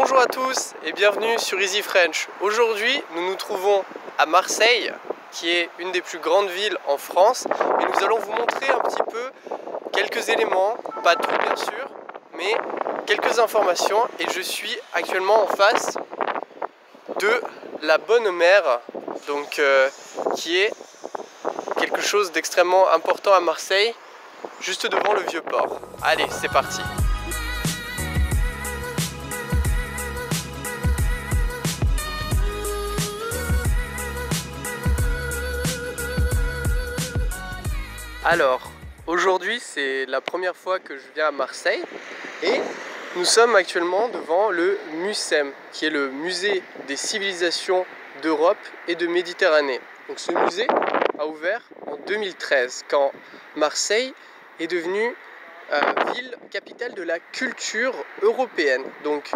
Bonjour à tous et bienvenue sur Easy French. Aujourd'hui, nous nous trouvons à Marseille, qui est une des plus grandes villes en France. Et nous allons vous montrer un petit peu quelques éléments, pas tout bien sûr, mais quelques informations. Et je suis actuellement en face de la Bonne Mère, donc qui est quelque chose d'extrêmement important à Marseille, juste devant le Vieux-Port. Allez, c'est parti! Alors, aujourd'hui c'est la première fois que je viens à Marseille et nous sommes actuellement devant le MUCEM, qui est le musée des civilisations d'Europe et de Méditerranée. Donc ce musée a ouvert en 2013 quand Marseille est devenue ville capitale de la culture européenne. Donc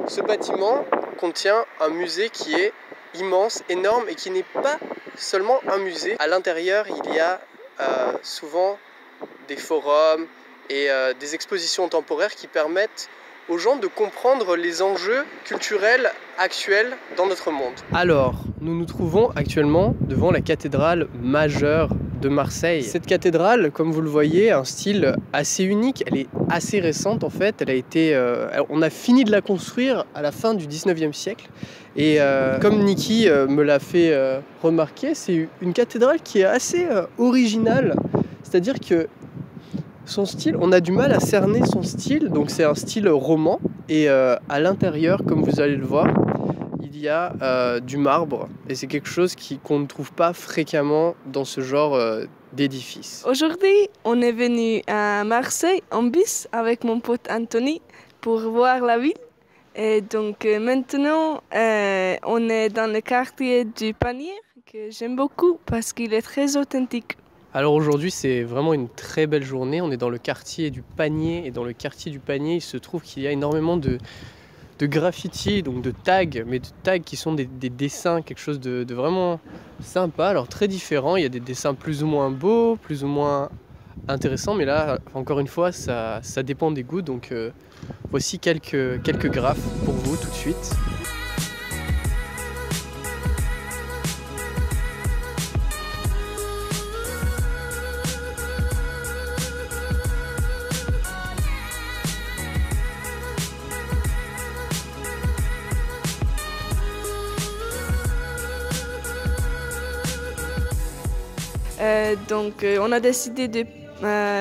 ce bâtiment contient un musée qui est immense, énorme et qui n'est pas seulement un musée. À l'intérieur il y a souvent des forums et des expositions temporaires qui permettent aux gens de comprendre les enjeux culturels actuels dans notre monde. Alors, nous nous trouvons actuellement devant la cathédrale majeure de Marseille. Cette cathédrale, comme vous le voyez, a un style assez unique. Elle est assez récente en fait. On a fini de la construire à la fin du 19e siècle. Et comme Niki me l'a fait remarquer, c'est une cathédrale qui est assez originale. C'est-à-dire que son style, on a du mal à cerner son style. Donc c'est un style roman. Et à l'intérieur, comme vous allez le voir, il y a du marbre. Et c'est quelque chose qu'on ne trouve pas fréquemment dans ce genre d'édifice. Aujourd'hui, on est venu à Marseille en bus avec mon pote Anthony pour voir la ville. Et donc maintenant, on est dans le quartier du Panier, que j'aime beaucoup parce qu'il est très authentique. Alors aujourd'hui, c'est vraiment une très belle journée. On est dans le quartier du Panier. Et dans le quartier du Panier, il se trouve qu'il y a énormément de graffitis, donc de tags, mais de tags qui sont des dessins, quelque chose de vraiment sympa, alors très différent. Il y a des dessins plus ou moins beaux, plus ou moins intéressants, mais là, encore une fois, ça dépend des goûts. Donc voici quelques graphes pour vous tout de suite. Donc on a décidé de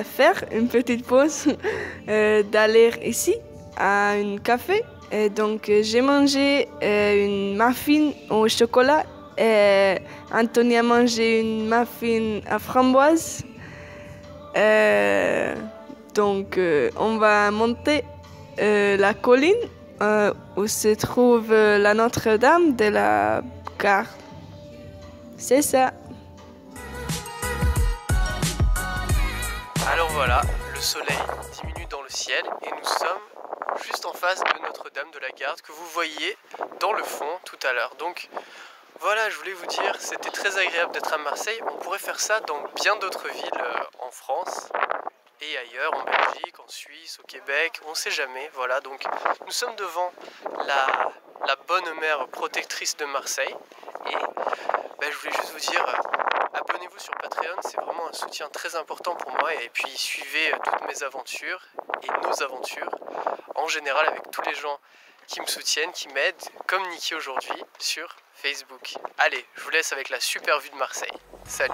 faire une petite pause, d'aller ici à un café. Et donc j'ai mangé une muffin au chocolat et Anthony a mangé une muffin à framboise. Donc on va monter la colline où se trouve la Notre-Dame de la gare. C'est ça. Alors voilà, le soleil diminue dans le ciel et nous sommes juste en face de Notre-Dame de la Garde que vous voyez dans le fond tout à l'heure. Donc voilà, je voulais vous dire, c'était très agréable d'être à Marseille. On pourrait faire ça dans bien d'autres villes en France et ailleurs, en Belgique, en Suisse, au Québec, on ne sait jamais. Voilà, donc nous sommes devant la Bonne Mère protectrice de Marseille et je voulais juste vous dire, abonnez-vous sur Patreon, c'est vraiment un soutien très important pour moi et puis suivez toutes mes aventures et nos aventures en général avec tous les gens qui me soutiennent, qui m'aident, comme Niki aujourd'hui sur Facebook. Allez, je vous laisse avec la super vue de Marseille. Salut!